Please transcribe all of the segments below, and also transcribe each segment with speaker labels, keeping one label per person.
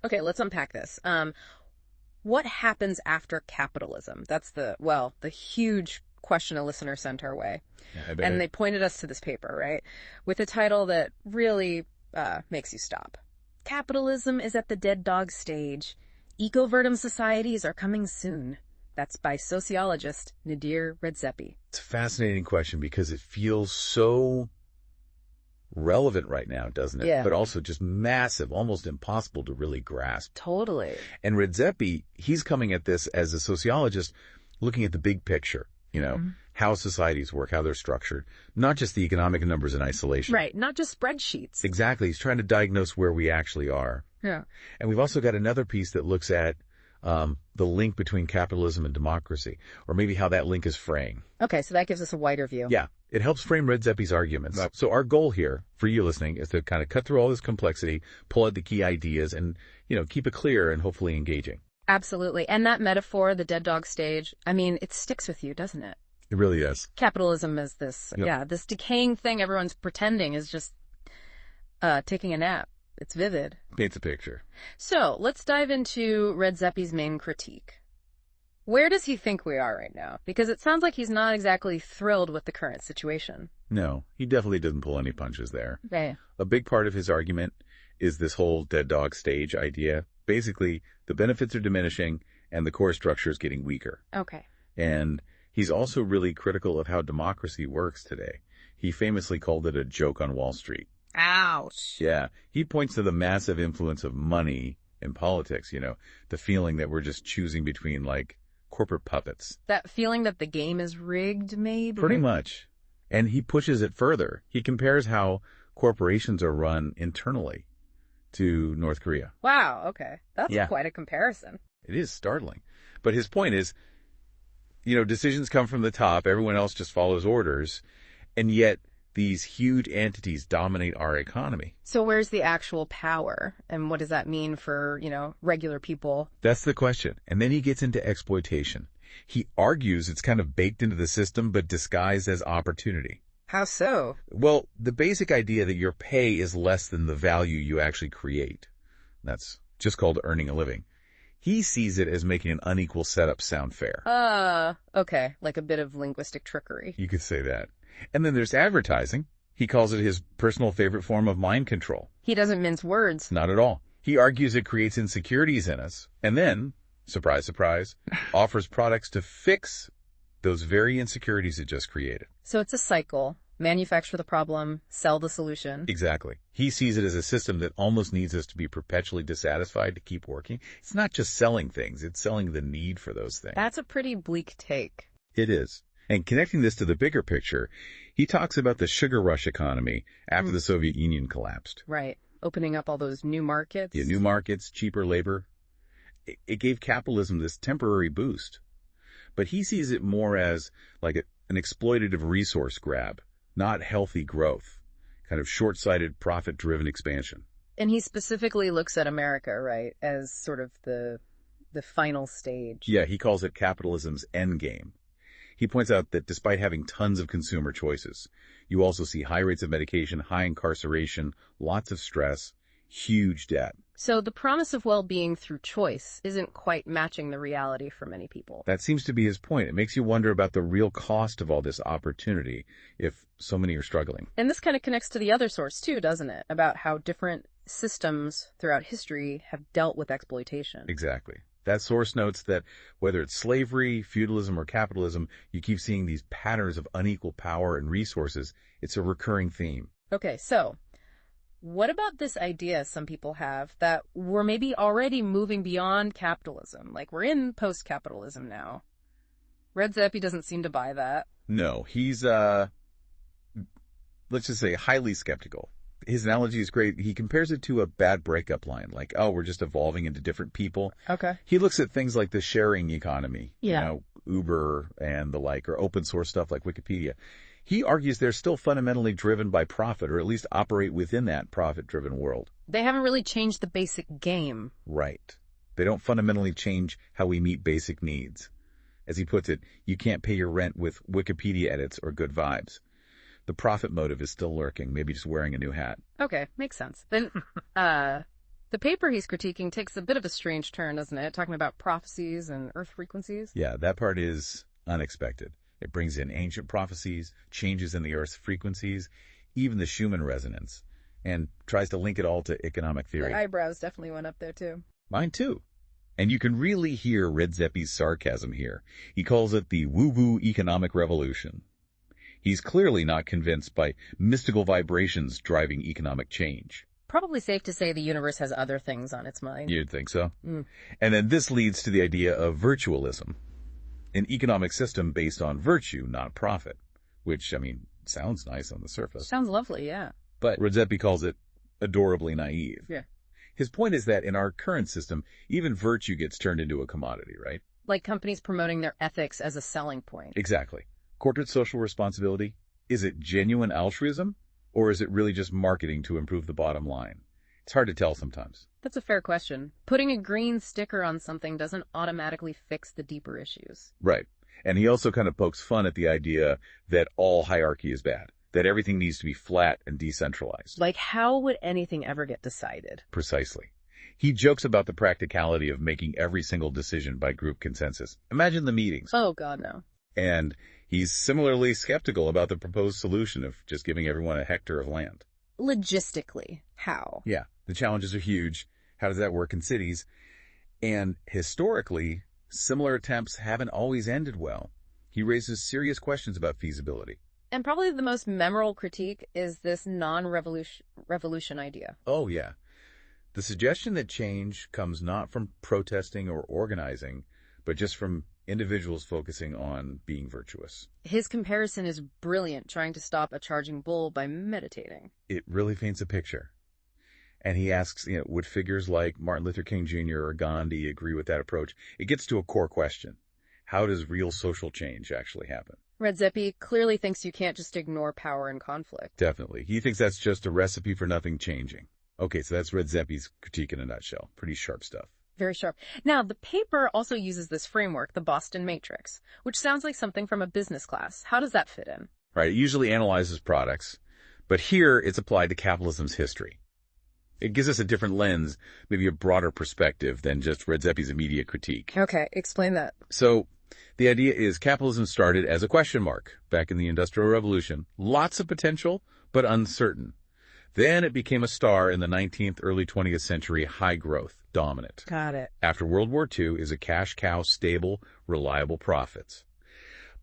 Speaker 1: Okay, let's unpack this. What happens after capitalism? That's the huge question a listener sent our way.
Speaker 2: Yeah,
Speaker 1: and they pointed us to this paper, right? With a title that really makes you stop. Capitalism is at the dead dog stage. Eco-verdum societies are coming soon. That's by sociologist Nadir Redzepi.
Speaker 2: It's a fascinating question because it feels so relevant right now, doesn't it?
Speaker 1: Yeah.
Speaker 2: But also just massive, almost impossible to really grasp.
Speaker 1: Totally.
Speaker 2: And Redzepi, he's coming at this as a sociologist looking at the big picture, how societies work, how they're structured, not just the economic numbers in isolation.
Speaker 1: Right, not just spreadsheets.
Speaker 2: Exactly. He's trying to diagnose where we actually are.
Speaker 1: Yeah.
Speaker 2: And we've also got another piece that looks at the link between capitalism and democracy, or maybe how that link is fraying.
Speaker 1: Okay, so that gives us a wider view.
Speaker 2: Yeah, it helps frame Redzepi's arguments. Right. So our goal here, for you listening, is to kind of cut through all this complexity, pull out the key ideas, and, keep it clear and hopefully engaging.
Speaker 1: Absolutely. And that metaphor, the dead dog stage, I mean, it sticks with you, doesn't it?
Speaker 2: It really is.
Speaker 1: Capitalism is this, this decaying thing everyone's pretending is just taking a nap. It's vivid.
Speaker 2: Paints a picture.
Speaker 1: So let's dive into Redzepi's main critique. Where does he think we are right now? Because it sounds like he's not exactly thrilled with the current situation.
Speaker 2: No, he definitely doesn't pull any punches there.
Speaker 1: Okay.
Speaker 2: A big part of his argument is this whole dead dog stage idea. Basically, the benefits are diminishing and the core structure is getting weaker.
Speaker 1: Okay.
Speaker 2: And he's also really critical of how democracy works today. He famously called it a joke on Wall Street.
Speaker 1: Ouch.
Speaker 2: Yeah. He points to the massive influence of money in politics, the feeling that we're just choosing between, like, corporate puppets.
Speaker 1: That feeling that the game is rigged, maybe?
Speaker 2: Pretty much. And he pushes it further. He compares how corporations are run internally to North Korea.
Speaker 1: Wow, okay. That's quite a comparison.
Speaker 2: It is startling. But his point is, decisions come from the top, everyone else just follows orders, and yet these huge entities dominate our economy.
Speaker 1: So where's the actual power? And what does that mean for, regular people?
Speaker 2: That's the question. And then he gets into exploitation. He argues it's kind of baked into the system, but disguised as opportunity.
Speaker 1: How so?
Speaker 2: Well, the basic idea that your pay is less than the value you actually create. That's just called earning a living. He sees it as making an unequal setup sound fair.
Speaker 1: Okay. Like a bit of linguistic trickery.
Speaker 2: You could say that. And then there's advertising. He calls it his personal favorite form of mind control.
Speaker 1: He doesn't mince words.
Speaker 2: Not at all. He argues it creates insecurities in us, and then, surprise, surprise, offers products to fix those very insecurities it just created.
Speaker 1: So it's a cycle. Manufacture the problem, sell the solution.
Speaker 2: Exactly. He sees it as a system that almost needs us to be perpetually dissatisfied to keep working. It's not just selling things, it's selling the need for those things.
Speaker 1: That's a pretty bleak take.
Speaker 2: It is. And connecting this to the bigger picture, he talks about the sugar rush economy after the Soviet Union collapsed.
Speaker 1: Right. Opening up all those new markets.
Speaker 2: Yeah, new markets, cheaper labor. It gave capitalism this temporary boost. But he sees it more as like an exploitative resource grab, not healthy growth, kind of short-sighted, profit-driven expansion.
Speaker 1: And he specifically looks at America, right, as sort of the final stage.
Speaker 2: Yeah, he calls it capitalism's end game. He points out that despite having tons of consumer choices, you also see high rates of medication, high incarceration, lots of stress, huge debt.
Speaker 1: So the promise of well-being through choice isn't quite matching the reality for many people.
Speaker 2: That seems to be his point. It makes you wonder about the real cost of all this opportunity if so many are struggling.
Speaker 1: And this kind of connects to the other source too, doesn't it? About how different systems throughout history have dealt with exploitation.
Speaker 2: Exactly. That source notes that whether it's slavery, feudalism, or capitalism, you keep seeing these patterns of unequal power and resources. It's a recurring theme.
Speaker 1: Okay, so what about this idea some people have that we're maybe already moving beyond capitalism? Like we're in post-capitalism now. Redzepi doesn't seem to buy that.
Speaker 2: No, he's, let's just say, highly skeptical. His analogy is great. He compares it to a bad breakup line, like, oh, we're just evolving into different people.
Speaker 1: Okay.
Speaker 2: He looks at things like the sharing economy,
Speaker 1: Yeah.
Speaker 2: Uber and the like, or open source stuff like Wikipedia. He argues they're still fundamentally driven by profit, or at least operate within that profit-driven world.
Speaker 1: They haven't really changed the basic game.
Speaker 2: Right. They don't fundamentally change how we meet basic needs. As he puts it, you can't pay your rent with Wikipedia edits or good vibes. The profit motive is still lurking, maybe just wearing a new hat.
Speaker 1: Okay, makes sense. Then The paper he's critiquing takes a bit of a strange turn, doesn't it? Talking about prophecies and earth frequencies.
Speaker 2: Yeah, that part is unexpected. It brings in ancient prophecies, changes in the Earth's frequencies, even the Schumann resonance, and tries to link it all to economic theory.
Speaker 1: Your eyebrows definitely went up there, too.
Speaker 2: Mine too. And you can really hear Redzeppi's sarcasm here. He calls it the woo-woo economic revolution. He's clearly not convinced by mystical vibrations driving economic change.
Speaker 1: Probably safe to say the universe has other things on its mind.
Speaker 2: You'd think so. And then this leads to the idea of virtualism, an economic system based on virtue, not profit, which, sounds nice on the surface.
Speaker 1: Sounds lovely, yeah.
Speaker 2: But Redzeppi calls it adorably naive.
Speaker 1: Yeah.
Speaker 2: His point is that in our current system, even virtue gets turned into a commodity, right?
Speaker 1: Like companies promoting their ethics as a selling point.
Speaker 2: Exactly. Corporate social responsibility, is it genuine altruism, or is it really just marketing to improve the bottom line? It's hard to tell sometimes.
Speaker 1: That's a fair question. Putting a green sticker on something doesn't automatically fix the deeper issues.
Speaker 2: Right. And he also kind of pokes fun at the idea that all hierarchy is bad, that everything needs to be flat and decentralized.
Speaker 1: Like, how would anything ever get decided?
Speaker 2: Precisely. He jokes about the practicality of making every single decision by group consensus. Imagine the meetings.
Speaker 1: Oh, God, no.
Speaker 2: And he's similarly skeptical about the proposed solution of just giving everyone a hectare of land.
Speaker 1: Logistically, how?
Speaker 2: Yeah, the challenges are huge. How does that work in cities? And historically, similar attempts haven't always ended well. He raises serious questions about feasibility.
Speaker 1: And probably the most memorable critique is this non-revolution idea.
Speaker 2: Oh, yeah. The suggestion that change comes not from protesting or organizing, but just from individuals focusing on being virtuous.
Speaker 1: His comparison is brilliant, trying to stop a charging bull by meditating.
Speaker 2: It really paints a picture. And he asks, would figures like Martin Luther King Jr. or Gandhi agree with that approach? It gets to a core question. How does real social change actually happen?
Speaker 1: Redzeppi clearly thinks you can't just ignore power and conflict.
Speaker 2: Definitely. He thinks that's just a recipe for nothing changing. Okay, so that's Redzeppi's critique in a nutshell. Pretty sharp stuff.
Speaker 1: Very sharp. Now, the paper also uses this framework, the Boston Matrix, which sounds like something from a business class. How does that fit in?
Speaker 2: Right, it usually analyzes products, but here it's applied to capitalism's history. It gives us a different lens, maybe a broader perspective than just Redzeppi's immediate critique.
Speaker 1: Okay, explain that.
Speaker 2: So, the idea is capitalism started as a question mark back in the Industrial Revolution. Lots of potential, but uncertain. Then it became a star in the 19th, early 20th century, high growth, dominant.
Speaker 1: Got it.
Speaker 2: After World War II is a cash cow, stable, reliable profits.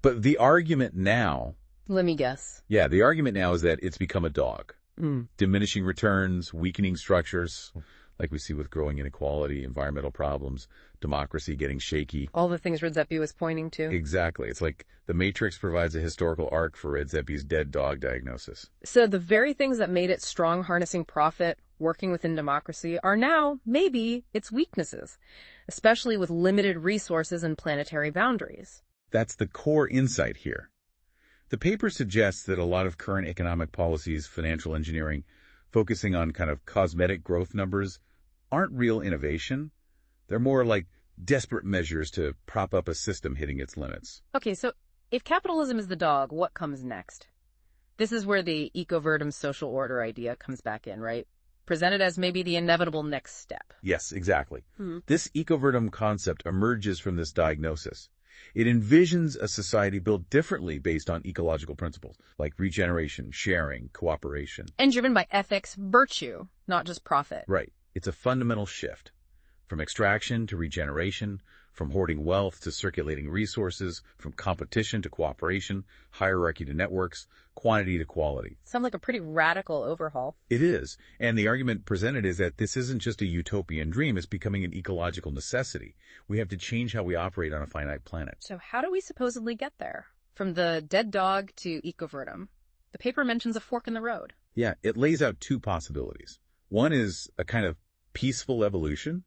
Speaker 2: But the argument now...
Speaker 1: Let me guess.
Speaker 2: Yeah, the argument now is that it's become a dog. Diminishing returns, weakening structures, like we see with growing inequality, environmental problems, democracy getting shaky.
Speaker 1: All the things Redzeppi was pointing to.
Speaker 2: Exactly. It's like the Matrix provides a historical arc for Redzeppi's dead dog diagnosis.
Speaker 1: So the very things that made it strong, harnessing profit, working within democracy, are now, maybe, its weaknesses, especially with limited resources and planetary boundaries.
Speaker 2: That's the core insight here. The paper suggests that a lot of current economic policies, financial engineering, focusing on kind of cosmetic growth numbers, aren't real innovation. They're more like desperate measures to prop up a system hitting its limits.
Speaker 1: Okay, so if capitalism is the dog, what comes next? This is where the eco-verdum social order idea comes back in, right? Presented as maybe the inevitable next step.
Speaker 2: Yes, exactly. This eco-verdum concept emerges from this diagnosis. It envisions a society built differently based on ecological principles, like regeneration, sharing, cooperation.
Speaker 1: And driven by ethics, virtue, not just profit.
Speaker 2: Right. It's a fundamental shift. From extraction to regeneration, from hoarding wealth to circulating resources, from competition to cooperation, hierarchy to networks, quantity to quality.
Speaker 1: Sounds like a pretty radical overhaul.
Speaker 2: It is. And the argument presented is that this isn't just a utopian dream, it's becoming an ecological necessity. We have to change how we operate on a finite planet.
Speaker 1: So how do we supposedly get there? From the dead dog to eco-verdum. The paper mentions a fork in the road.
Speaker 2: Yeah, it lays out two possibilities. One is a kind of peaceful evolution,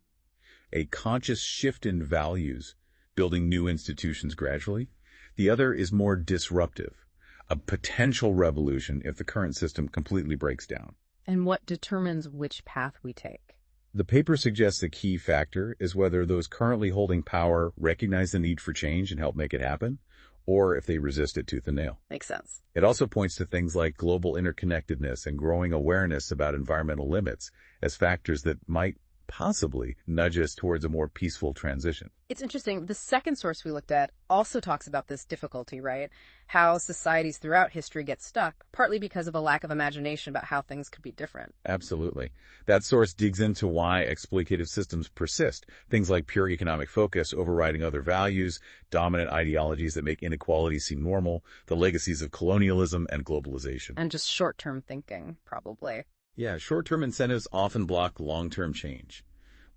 Speaker 2: a conscious shift in values, building new institutions gradually. The other is more disruptive, a potential revolution if the current system completely breaks down.
Speaker 1: And what determines which path we take?
Speaker 2: The paper suggests the key factor is whether those currently holding power recognize the need for change and help make it happen, or if they resist it tooth and nail.
Speaker 1: Makes sense.
Speaker 2: It also points to things like global interconnectedness and growing awareness about environmental limits as factors that might possibly nudge us towards a more peaceful transition.
Speaker 1: It's interesting. The second source we looked at also talks about this difficulty, right? How societies throughout history get stuck, partly because of a lack of imagination about how things could be different.
Speaker 2: Absolutely. That source digs into why exploitative systems persist. Things like pure economic focus overriding other values, dominant ideologies that make inequality seem normal, the legacies of colonialism and globalization.
Speaker 1: And just short-term thinking, probably.
Speaker 2: Yeah, short-term incentives often block long-term change.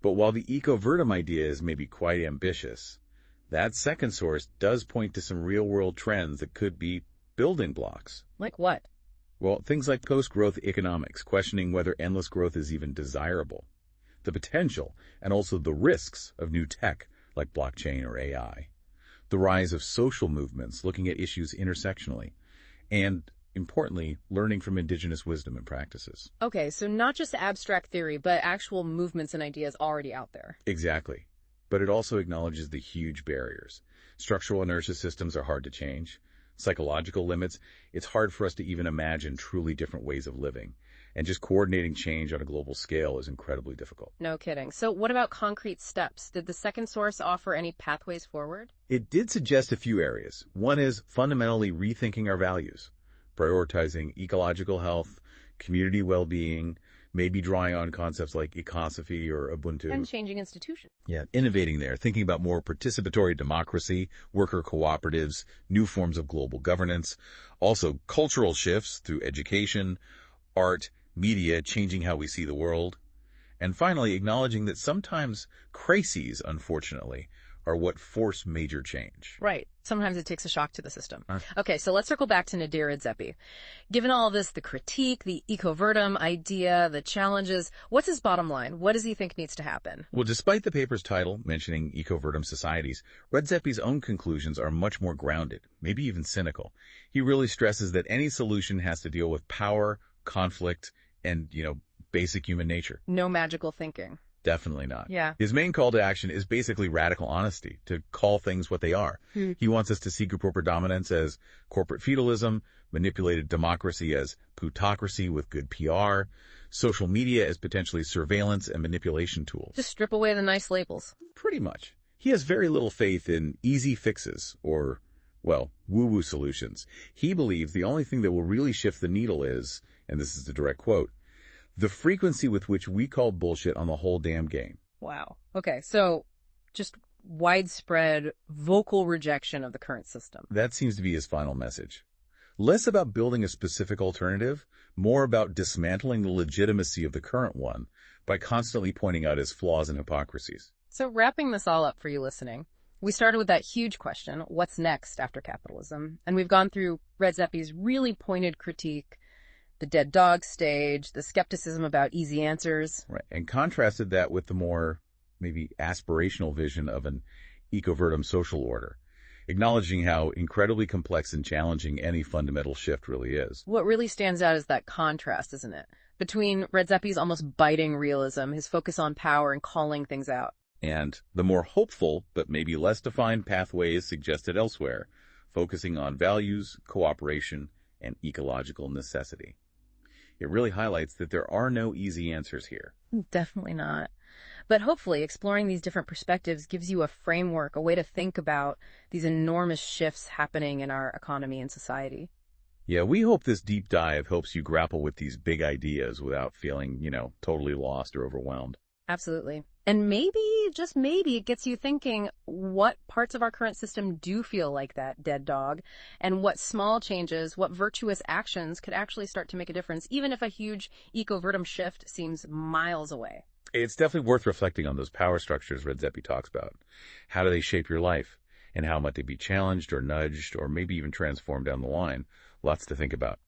Speaker 2: But while the eco-verdum idea is maybe quite ambitious, that second source does point to some real-world trends that could be building blocks.
Speaker 1: Like what?
Speaker 2: Well, things like post-growth economics, questioning whether endless growth is even desirable. The potential and also the risks of new tech like blockchain or AI. The rise of social movements looking at issues intersectionally. And importantly, learning from indigenous wisdom and practices.
Speaker 1: Okay, so not just abstract theory, but actual movements and ideas already out there.
Speaker 2: Exactly. But it also acknowledges the huge barriers. Structural inertia systems are hard to change. Psychological limits, it's hard for us to even imagine truly different ways of living. And just coordinating change on a global scale is incredibly difficult.
Speaker 1: No kidding. So what about concrete steps? Did the second source offer any pathways forward?
Speaker 2: It did suggest a few areas. One is fundamentally rethinking our values, prioritizing ecological health, community well-being, maybe drawing on concepts like ecosophy or Ubuntu.
Speaker 1: And changing institutions.
Speaker 2: Yeah, innovating there, thinking about more participatory democracy, worker cooperatives, new forms of global governance, also cultural shifts through education, art, media, changing how we see the world. And finally, acknowledging that sometimes crises, unfortunately, are what force major change.
Speaker 1: Right. Sometimes it takes a shock to the system. Okay, so let's circle back to Nadir Redzepi. Given all of this, the critique, the eco-verdum idea, the challenges, what's his bottom line? What does he think needs to happen?
Speaker 2: Well, despite the paper's title mentioning eco-verdum societies, Redzepi's own conclusions are much more grounded, maybe even cynical. He really stresses that any solution has to deal with power, conflict, and, basic human nature.
Speaker 1: No magical thinking.
Speaker 2: Definitely not.
Speaker 1: Yeah.
Speaker 2: His main call to action is basically radical honesty, to call things what they are. He wants us to see corporate dominance as corporate feudalism, manipulated democracy as plutocracy with good PR, social media as potentially surveillance and manipulation tools.
Speaker 1: Just strip away the nice labels.
Speaker 2: Pretty much. He has very little faith in easy fixes or, woo-woo solutions. He believes the only thing that will really shift the needle is, and this is a direct quote, the frequency with which we call bullshit on the whole damn game.
Speaker 1: Wow. Okay, so just widespread vocal rejection of the current system.
Speaker 2: That seems to be his final message. Less about building a specific alternative, more about dismantling the legitimacy of the current one by constantly pointing out its flaws and hypocrisies.
Speaker 1: So wrapping this all up for you listening, we started with that huge question, what's next after capitalism? And we've gone through Redzepi's really pointed critique, the dead dog stage, the skepticism about easy answers.
Speaker 2: Right, and contrasted that with the more, maybe aspirational vision of an eco-verdum social order, acknowledging how incredibly complex and challenging any fundamental shift really is.
Speaker 1: What really stands out is that contrast, isn't it? Between Redzepi's almost biting realism, his focus on power and calling things out,
Speaker 2: and the more hopeful, but maybe less defined pathways suggested elsewhere, focusing on values, cooperation, and ecological necessity. It really highlights that there are no easy answers here.
Speaker 1: Definitely not. But hopefully exploring these different perspectives gives you a framework, a way to think about these enormous shifts happening in our economy and society.
Speaker 2: Yeah, we hope this deep dive helps you grapple with these big ideas without feeling, totally lost or overwhelmed.
Speaker 1: Absolutely. And maybe, just maybe, it gets you thinking what parts of our current system do feel like that dead dog, and what small changes, what virtuous actions could actually start to make a difference, even if a huge eco-verdum shift seems miles away.
Speaker 2: It's definitely worth reflecting on those power structures Redzepi talks about. How do they shape your life? And how might they be challenged or nudged or maybe even transformed down the line? Lots to think about.